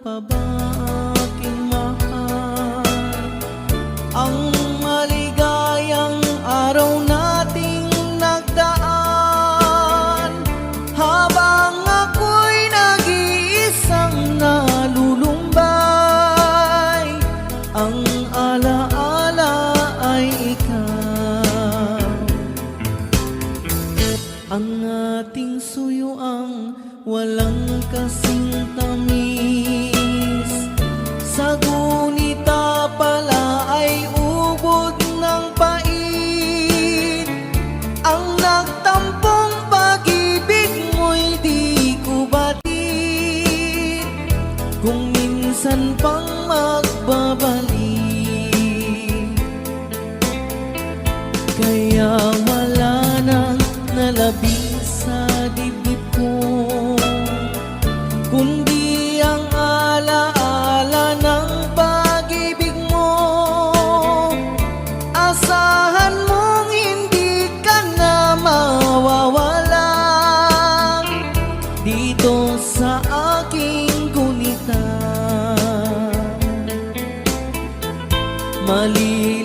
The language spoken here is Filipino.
pa ba aking mahal? Ang maligayang araw nating nagdaan, habang ako'y nag-iisang nalulumbay, ang alaala ay ikaw. Ang ating suyuang walang kasing tamis, sa gunita pala ay ubod ng pait. Ang nagtampong pag-ibig mo'y di ko batid, kung minsan pang magbabalik. Kaya wala nang nalabing sa dibdib ko, kundi ang alaala ng pag-ibig mo. Asahan mong hindi ka na mawawala dito sa aking gunita. Maliliit